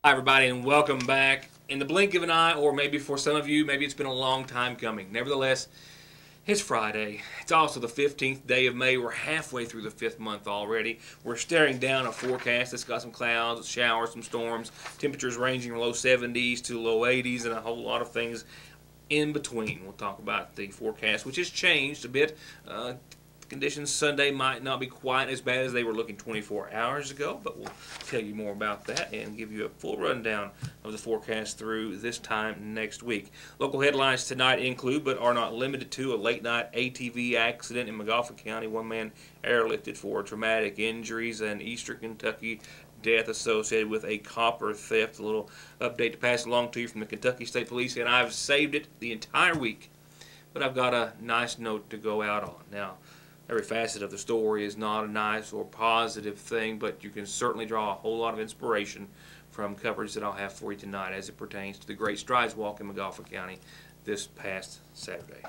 Hi everybody, and welcome back. In the blink of an eye, or maybe for some of you, maybe it's been a long time coming. Nevertheless, it's Friday. It's also the 15th day of May. We're halfway through the 5th month already. We're staring down a forecast that's got some clouds, showers, some storms, temperatures ranging from low 70s to low 80s, and a whole lot of things in between. We'll talk about the forecast, which has changed a bit. Conditions Sunday might not be quite as bad as they were looking 24 hours ago, but we'll tell you more about that and give you a full rundown of the forecast through this time next week. Local headlines tonight include, but are not limited to, a late-night ATV accident in McGoffin County. One man airlifted for traumatic injuries, and Eastern Kentucky death associated with a copper theft. A little update to pass along to you from the Kentucky State Police, and I've saved it the entire week, but I've got a nice note to go out on. Now, every facet of the story is not a nice or positive thing, but you can certainly draw a whole lot of inspiration from coverage that I'll have for you tonight as it pertains to the Great Strides Walk in McGoffin County this past Saturday.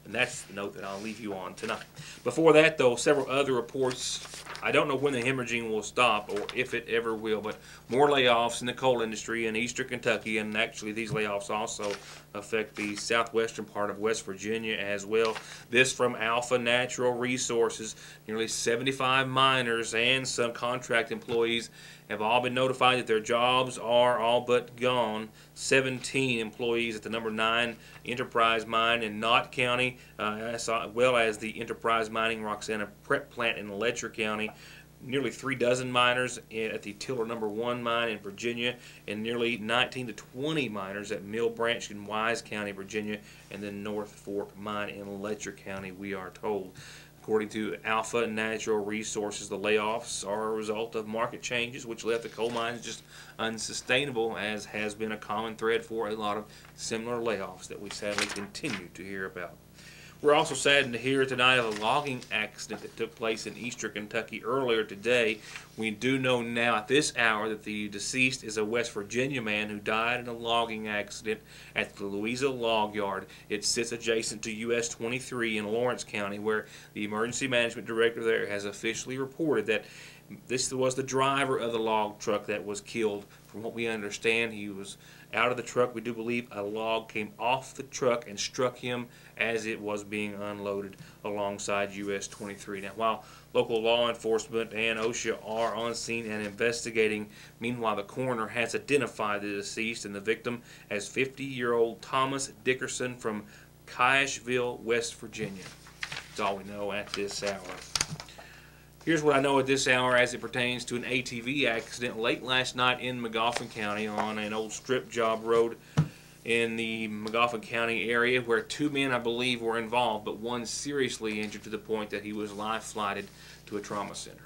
And that's the note that I'll leave you on tonight. Before that, though, several other reports. I don't know when the hemorrhaging will stop or if it ever will, but more layoffs in the coal industry in eastern Kentucky, and actually these layoffs also affect the southwestern part of West Virginia as well. This from Alpha Natural Resources. Nearly 75 miners and some contract employees have all been notified that their jobs are all but gone. 17 employees at the number 9 Enterprise Mine in Knott County, as well as the Enterprise Mining Roxana prep plant in Letcher County. Nearly 3 dozen miners at the Tiller number 1 mine in Virginia, and nearly 19 to 20 miners at Mill Branch in Wise County, Virginia, and then North Fork Mine in Letcher County, we are told. According to Alpha Natural Resources, the layoffs are a result of market changes which left the coal mines just unsustainable, as has been a common thread for a lot of similar layoffs that we sadly continue to hear about. We're also saddened to hear tonight of a logging accident that took place in eastern Kentucky earlier today. We do know now at this hour that the deceased is a West Virginia man who died in a logging accident at the Louisa Log Yard. It sits adjacent to US 23 in Lawrence County, where the emergency management director there has officially reported that this was the driver of the log truck that was killed. From what we understand, he was out of the truck. We do believe a log came off the truck and struck him as it was being unloaded alongside US 23. Now, while local law enforcement and OSHA are on scene and investigating, meanwhile the coroner has identified the deceased and the victim as 50-year-old Thomas Dickerson from Cashville, West Virginia. That's all we know at this hour. Here's what I know at this hour as it pertains to an ATV accident late last night in McGoffin County on an old strip job road in the McGoffin County area, where 2 men, I believe, were involved, but one seriously injured to the point that he was life-flighted to a trauma center.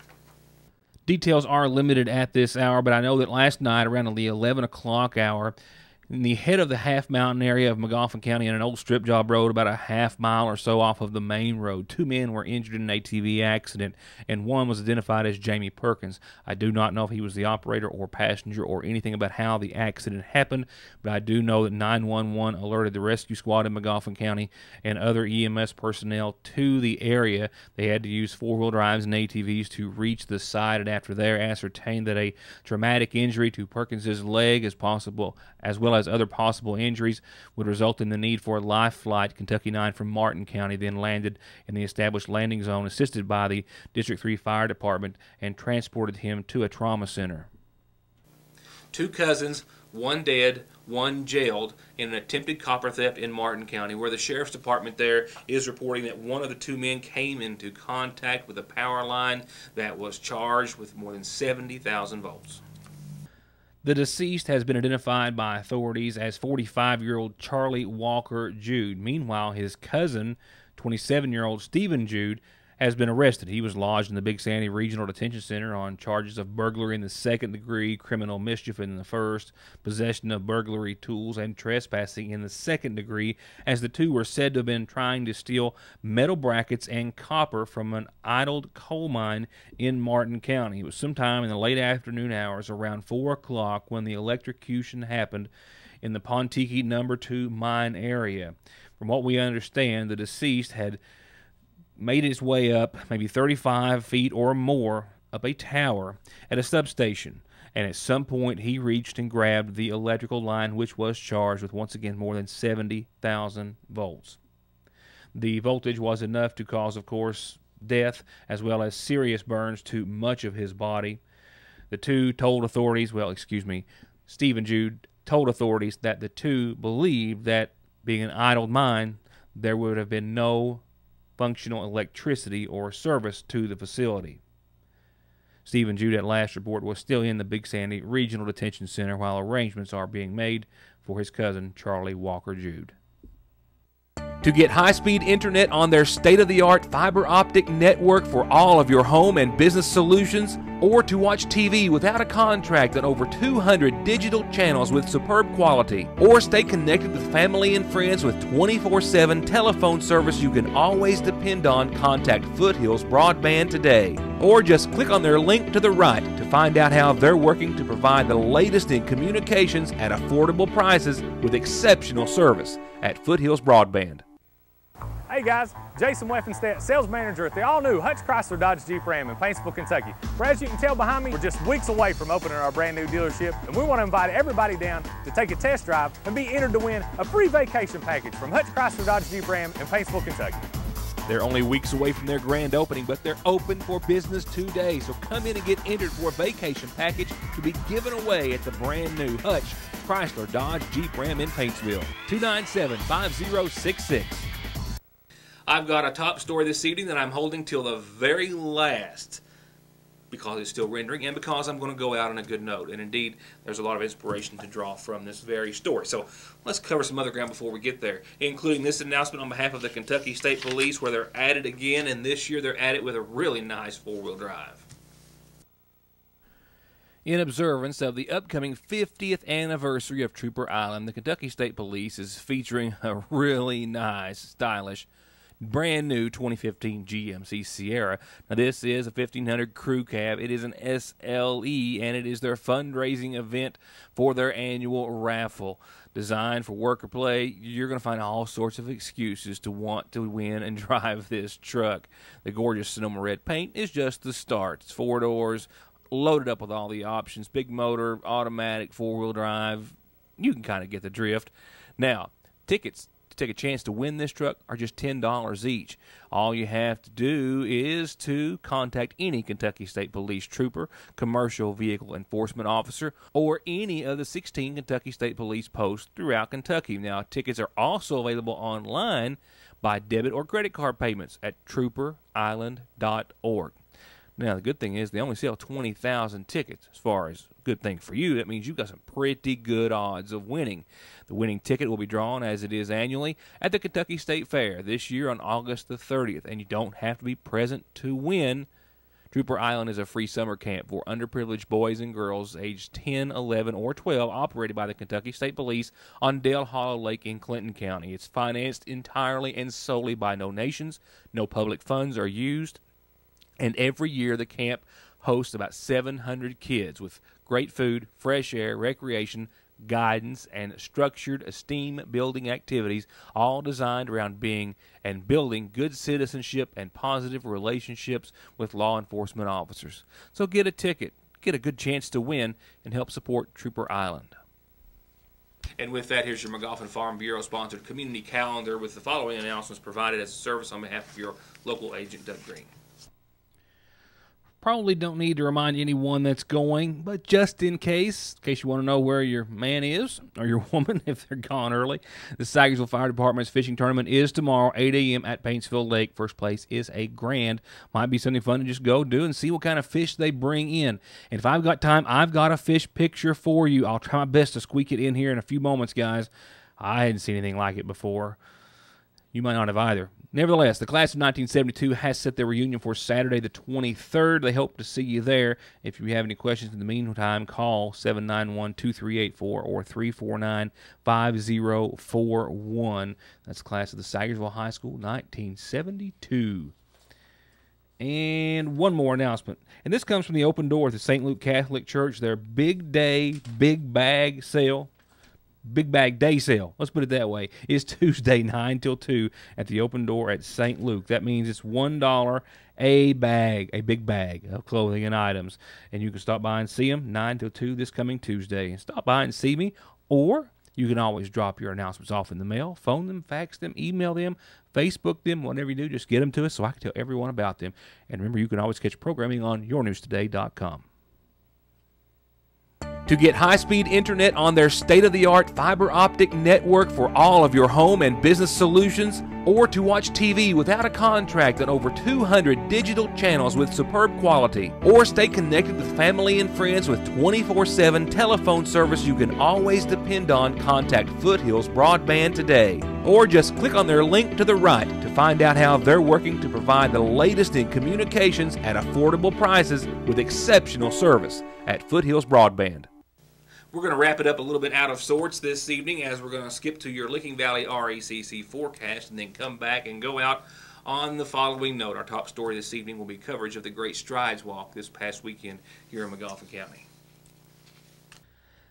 Details are limited at this hour, but I know that last night around the 11 o'clock hour, in the head of the half mountain area of McGoffin County, on an old strip job road about a half mile or so off of the main road, 2 men were injured in an ATV accident, and one was identified as Jamie Perkins. I do not know if he was the operator or passenger or anything about how the accident happened, but I do know that 911 alerted the rescue squad in McGoffin County and other EMS personnel to the area. They had to use 4-wheel drives and ATVs to reach the site, and after there ascertained that a traumatic injury to Perkins's leg is possible, as well as other possible injuries, would result in the need for a life flight. Kentucky 9 from Martin County then landed in the established landing zone, assisted by the District 3 Fire Department, and transported him to a trauma center. 2 cousins, one dead, one jailed in an attempted copper theft in Martin County, where the Sheriff's Department there is reporting that one of the 2 men came into contact with a power line that was charged with more than 70,000 volts. The deceased has been identified by authorities as 45-year-old Charlie Walker Jude. Meanwhile, his cousin, 27-year-old Stephen Jude, has been arrested. He was lodged in the Big Sandy Regional Detention Center on charges of burglary in the 2nd degree, criminal mischief in the 1st, possession of burglary tools, and trespassing in the 2nd degree, as the 2 were said to have been trying to steal metal brackets and copper from an idled coal mine in Martin County. It was sometime in the late afternoon hours, around 4 o'clock, when the electrocution happened in the Pontiki No. 2 mine area. From what we understand, the deceased had made its way up maybe 35 feet or more up a tower at a substation, and at some point he reached and grabbed the electrical line, which was charged with, once again, more than 70,000 volts. The voltage was enough to cause, of course, death as well as serious burns to much of his body. The two told authorities, Steve and Jude told authorities that the two believed that, being an idle mine, there would have been no functional electricity or service to the facility. Steve and Jude, at last report, was still in the Big Sandy Regional Detention Center while arrangements are being made for his cousin, Charlie Walker Jude. To get high-speed internet on their state-of-the-art fiber optic network for all of your home and business solutions, or to watch TV without a contract on over 200 digital channels with superb quality, or stay connected with family and friends with 24/7 telephone service you can always depend on, contact Foothills Broadband today. Or just click on their link to the right to find out how they're working to provide the latest in communications at affordable prices with exceptional service at Foothills Broadband. Hey guys, Jason Weffenstedt, sales manager at the all-new Hutch Chrysler Dodge Jeep Ram in Paintsville, Kentucky. Where, as you can tell behind me, we're just weeks away from opening our brand new dealership, and we want to invite everybody down to take a test drive and be entered to win a free vacation package from Hutch Chrysler Dodge Jeep Ram in Paintsville, Kentucky. They're only weeks away from their grand opening, but they're open for business today, so come in and get entered for a vacation package to be given away at the brand new Hutch Chrysler Dodge Jeep Ram in Paintsville. 297-5066. I've got a top story this evening that I'm holding till the very last, because it's still rendering and because I'm going to go out on a good note. And indeed, there's a lot of inspiration to draw from this very story. So let's cover some other ground before we get there, including this announcement on behalf of the Kentucky State Police, where they're at it again, and this year they're at it with a really nice four-wheel drive. In observance of the upcoming 50th anniversary of Trooper Island, the Kentucky State Police is featuring a really nice, stylish, brand new 2015 GMC Sierra. Now this is a 1500 crew cab. It is an SLE, and it is their fundraising event for their annual raffle. Designed for work or play, you're going to find all sorts of excuses to want to win and drive this truck. The gorgeous Sonoma red paint is just the start. It's 4 doors, loaded up with all the options, big motor, automatic, four-wheel drive. You can kind of get the drift. Now, tickets to take a chance to win this truck are just $10 each. All you have to do is to contact any Kentucky State Police trooper, commercial vehicle enforcement officer, or any of the 16 Kentucky State Police posts throughout Kentucky. Now, tickets are also available online by debit or credit card payments at trooperisland.org. Now, the good thing is they only sell 20,000 tickets. As far as good thing for you, that means you've got some pretty good odds of winning. The winning ticket will be drawn, as it is annually, at the Kentucky State Fair this year on August the 30th, and you don't have to be present to win. Trooper Island is a free summer camp for underprivileged boys and girls aged 10, 11, or 12, operated by the Kentucky State Police on Dale Hollow Lake in Clinton County. It's financed entirely and solely by donations. No public funds are used. And every year the camp hosts about 700 kids with great food, fresh air, recreation, guidance, and structured esteem-building activities, all designed around being and building good citizenship and positive relationships with law enforcement officers. So get a ticket, get a good chance to win, and help support Trooper Island. And with that, here's your McGoffin Farm Bureau-sponsored community calendar with the following announcements provided as a service on behalf of your local agent, Doug Green. Probably don't need to remind anyone that's going, but just in case you want to know where your man is or your woman if they're gone early, the Sagersville Fire Department's fishing tournament is tomorrow, 8 a.m. at Paintsville Lake. First place is $1,000. Might be something fun to just go do and see what kind of fish they bring in. And if I've got time, I've got a fish picture for you. I'll try my best to squeak it in here in a few moments, guys. I hadn't seen anything like it before. You might not have either. Nevertheless, the class of 1972 has set their reunion for Saturday the 23rd. They hope to see you there. If you have any questions in the meantime, call 791-2384 or 349-5041. That's the class of the Sagersville High School, 1972. And one more announcement. And this comes from the Open Door at the St. Luke Catholic Church. Their Big Day, Big Bag sale. Big Bag Day Sale, let's put it that way, is Tuesday 9 till 2 at the open door at St. Luke. That means it's $1 a bag, a big bag of clothing and items. And you can stop by and see them 9 till 2 this coming Tuesday. And stop by and see me, or you can always drop your announcements off in the mail, phone them, fax them, email them, Facebook them, whatever you do, just get them to us so I can tell everyone about them. And remember, you can always catch programming on yournewstoday.com. To get high-speed internet on their state-of-the-art fiber optic network for all of your home and business solutions, or to watch TV without a contract on over 200 digital channels with superb quality, or stay connected with family and friends with 24/7 telephone service you can always depend on, contact Foothills Broadband today. Or just click on their link to the right to find out how they're working to provide the latest in communications at affordable prices with exceptional service at Foothills Broadband. We're going to wrap it up a little bit out of sorts this evening, as we're going to skip to your Licking Valley RECC forecast and then come back and go out on the following note. Our top story this evening will be coverage of the Great Strides Walk this past weekend here in Magoffin County.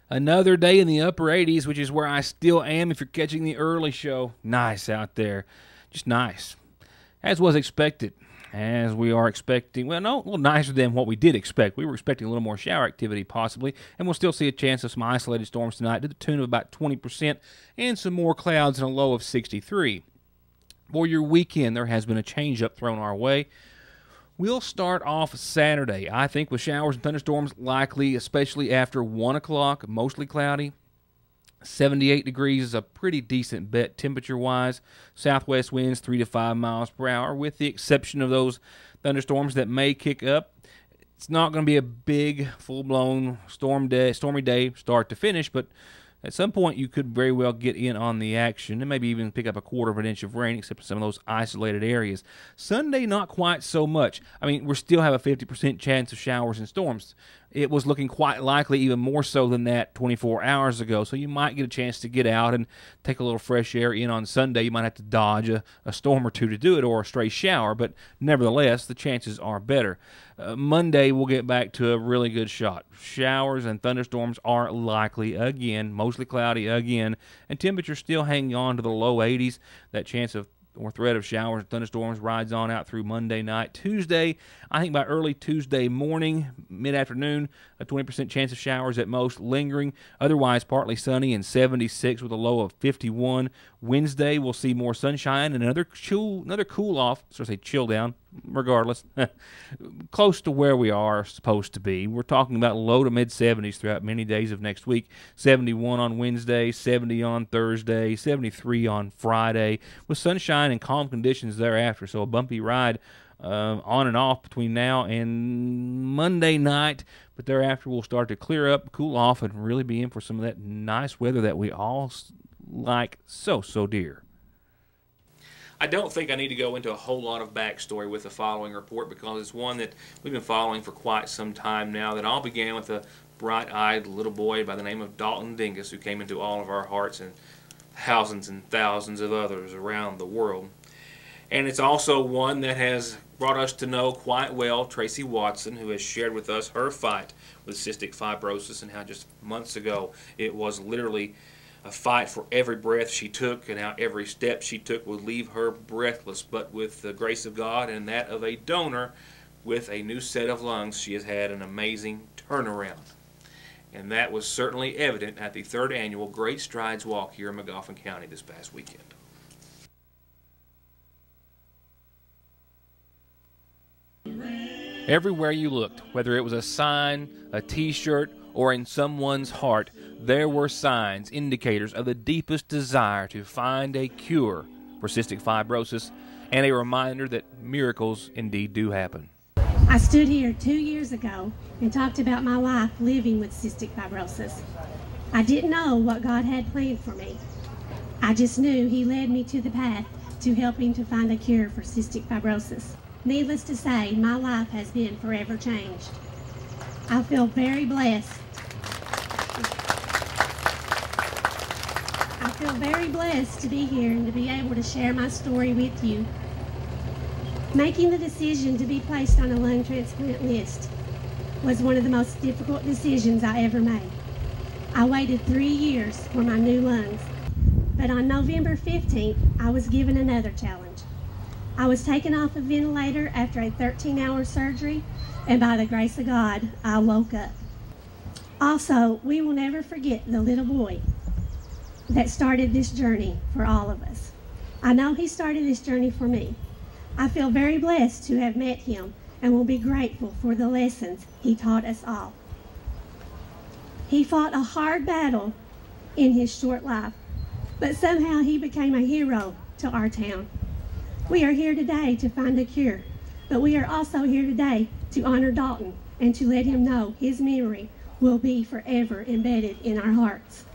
Another day in the upper 80s, which is where I still am if you're catching the early show. Nice out there. Just nice. As was expected. As we are expecting, well, no, a little nicer than what we did expect. We were expecting a little more shower activity possibly, and we'll still see a chance of some isolated storms tonight to the tune of about 20% and some more clouds and a low of 63. For your weekend, there has been a change-up thrown our way. We'll start off Saturday, I think, with showers and thunderstorms likely, especially after 1 o'clock, mostly cloudy. 78 degrees is a pretty decent bet temperature-wise. Southwest winds 3 to 5 miles per hour, with the exception of those thunderstorms that may kick up. It's not going to be a big, full-blown stormy day start to finish, but at some point you could very well get in on the action and maybe even pick up a quarter of an inch of rain, except for some of those isolated areas. Sunday, not quite so much. I mean, we still have a 50% chance of showers and storms. It was looking quite likely, even more so than that 24 hours ago, so you might get a chance to get out and take a little fresh air in on Sunday. You might have to dodge a storm or two to do it, or a stray shower, but nevertheless, the chances are better. Monday, we'll get back to a really good shot. Showers and thunderstorms are likely again, mostly cloudy again, and temperatures still hanging on to the low 80s. That chance of or threat of showers and thunderstorms rides on out through Monday night. Tuesday, I think by early Tuesday morning, mid-afternoon, a 20% chance of showers at most, lingering. Otherwise, partly sunny and 76 with a low of 51. Wednesday, we'll see more sunshine and another cool off, so I say chill down, regardless, close to where we are supposed to be. We're talking about low to mid-70s throughout many days of next week. 71 on Wednesday, 70 on Thursday, 73 on Friday, with sunshine and calm conditions thereafter. So a bumpy ride on and off between now and Monday night, but thereafter we'll start to clear up, cool off, and really be in for some of that nice weather that we all like so dear. I don't think I need to go into a whole lot of backstory with the following report, because it's one that we've been following for quite some time now. That all began with a bright-eyed little boy by the name of Dalton Dingus, who came into all of our hearts and thousands of others around the world. And it's also one that has brought us to know quite well Tracy Watson, who has shared with us her fight with cystic fibrosis and how just months ago it was literally a fight for every breath she took, and how every step she took would leave her breathless. But with the grace of God and that of a donor with a new set of lungs, she has had an amazing turnaround. And that was certainly evident at the 3rd annual Great Strides Walk here in Magoffin County this past weekend. Everywhere you looked, whether it was a sign, a t-shirt, or in someone's heart, there were signs, indicators of the deepest desire to find a cure for cystic fibrosis, and a reminder that miracles indeed do happen. I stood here 2 years ago and talked about my life living with cystic fibrosis. I didn't know what God had planned for me. I just knew He led me to the path to helping to find a cure for cystic fibrosis. Needless to say, my life has been forever changed. I feel very blessed. I feel very blessed to be here and to be able to share my story with you. Making the decision to be placed on a lung transplant list was one of the most difficult decisions I ever made. I waited 3 years for my new lungs. But on November 15th, I was given another challenge. I was taken off a ventilator after a 13-hour surgery, and by the grace of God, I woke up. Also, we will never forget the little boy that started this journey for all of us. I know he started this journey for me. I feel very blessed to have met him and will be grateful for the lessons he taught us all. He fought a hard battle in his short life, but somehow he became a hero to our town. We are here today to find a cure, but we are also here today to honor Dalton and to let him know his memory will be forever embedded in our hearts.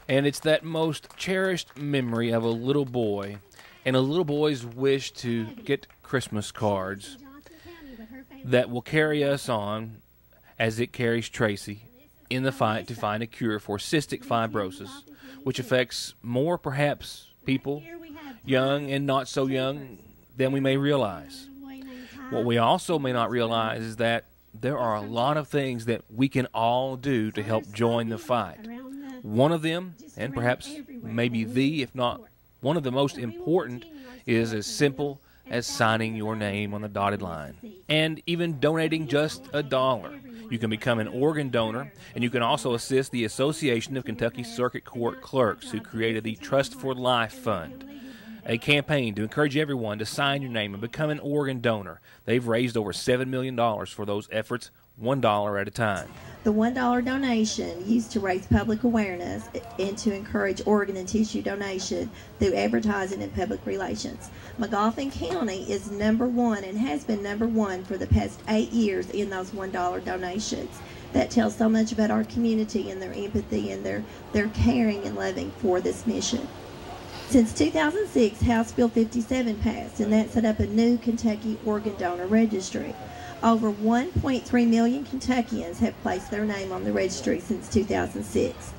And it's that most cherished memory of a little boy and a little boy's wish to get Christmas cards that will carry us on as it carries Tracy in the fight to find a cure for cystic fibrosis, which affects more perhaps people, young and not so young, than we may realize. What we also may not realize is that there are a lot of things that we can all do to help join the fight. One of them, and perhaps maybe the, if not one of the most important, is as simple as signing your name on the dotted line, and even donating just $1. You can become an organ donor, and you can also assist the Association of Kentucky Circuit Court Clerks, who created the Trust for Life Fund, a campaign to encourage everyone to sign your name and become an organ donor. They've raised over $7 million for those efforts, $1 at a time. The $1 donation used to raise public awareness and to encourage organ and tissue donation through advertising and public relations. Magoffin County is #1 and has been #1 for the past 8 years in those $1 donations. That tells so much about our community and their empathy and their caring and loving for this mission. Since 2006, House Bill 57 passed, and that set up a new Kentucky organ donor registry. Over 1.3 million Kentuckians have placed their name on the registry since 2006.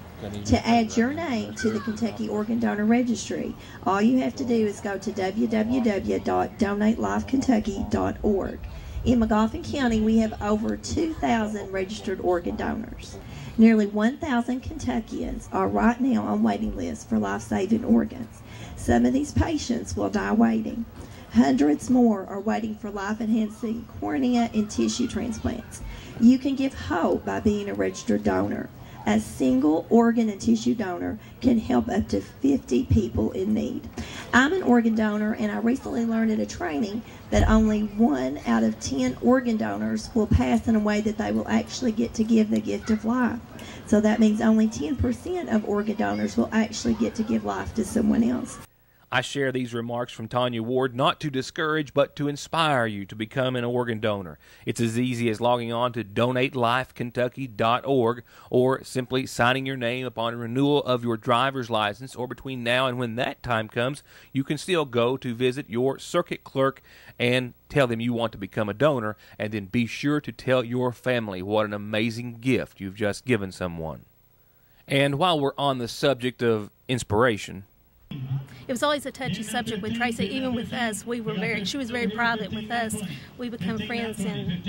To add your name to the Kentucky Organ Donor Registry, all you have to do is go to www.donatelifekentucky.org. In Magoffin County, we have over 2,000 registered organ donors. Nearly 1,000 Kentuckians are right now on waiting lists for life-saving organs. Some of these patients will die waiting. Hundreds more are waiting for life-enhancing cornea and tissue transplants. You can give hope by being a registered donor. A single organ and tissue donor can help up to 50 people in need. I'm an organ donor, and I recently learned at a training that only 1 out of 10 organ donors will pass in a way that they will actually get to give the gift of life. So that means only 10% of organ donors will actually get to give life to someone else. I share these remarks from Tanya Ward not to discourage but to inspire you to become an organ donor. It's as easy as logging on to donatelifekentucky.org or simply signing your name upon renewal of your driver's license, or between now and when that time comes, you can still go to visit your circuit clerk and tell them you want to become a donor, and then be sure to tell your family what an amazing gift you've just given someone. And while we're on the subject of inspiration, it was always a touchy subject with Tracy. Even with us, she was very private with us. We become friends in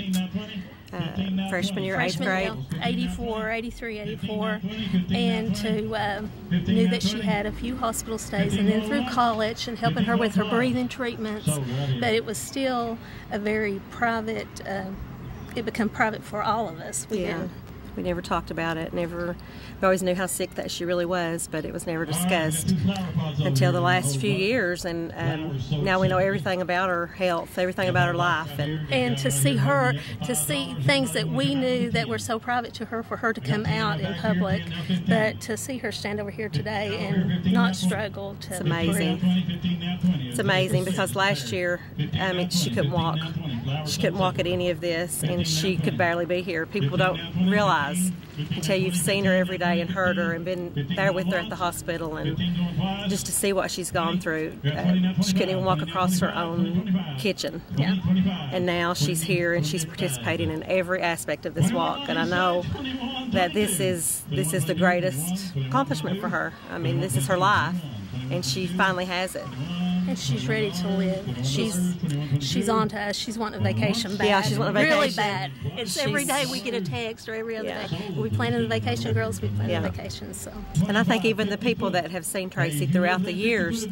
freshman year, 8th grade. 84, 83, 84. And knew that she had a few hospital stays, and then through college and helping her with her breathing treatments. But it was still a very private, it became private for all of us. We never talked about it. We always knew how sick that she really was, but it was never discussed until the last few years. And now we know everything about her health, everything about her life. And to see things that we knew that were so private to her, for her to come out in public, but to see her stand over here today and not struggle to It's amazing. breathe. It's amazing, because last year, she couldn't walk. She couldn't walk at any of this, and she could barely be here. People don't realize until you've seen her every day and heard her and been there with her at the hospital, and just to see what she's gone through. She couldn't even walk across her own kitchen. Yeah. And now she's here and she's participating in every aspect of this walk, and I know that this is the greatest accomplishment for her. I mean, this is her life, and she finally has it. and she's ready to live. She's on to us. She's wanting a vacation bad. Yeah, she's wanting a vacation. Really bad. It's every day we get a text, or every other day. We planning the vacation, girls. We planning the vacation. So. And I think even the people that have seen Tracy throughout the years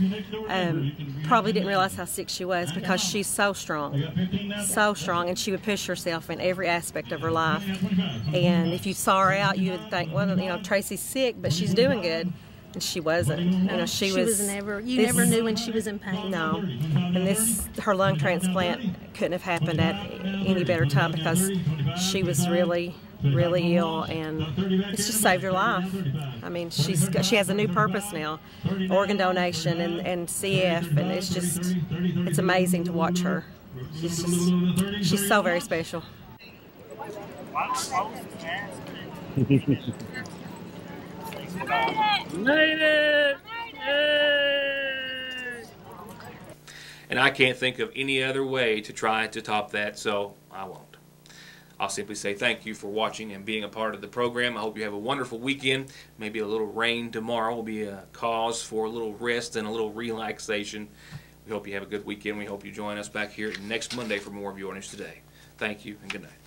probably didn't realize how sick she was, because she's so strong, and she would push herself in every aspect of her life. And if you saw her out, you would think, well, you know, Tracy's sick, but she's doing good. And she wasn't. You know, she was never. You never knew when she was in pain. No. And her lung transplant couldn't have happened at any better time, because she was really, really ill, and it's just saved her life. I mean, she has a new purpose now, organ donation and CF, and it's amazing to watch her. She's so very special. And I can't think of any other way to try to top that, so I won't. I'll simply say thank you for watching and being a part of the program. I hope you have a wonderful weekend. Maybe a little rain tomorrow will be a cause for a little rest and a little relaxation. We hope you have a good weekend. We hope you join us back here next Monday for more of Your News Today. Thank you and good night.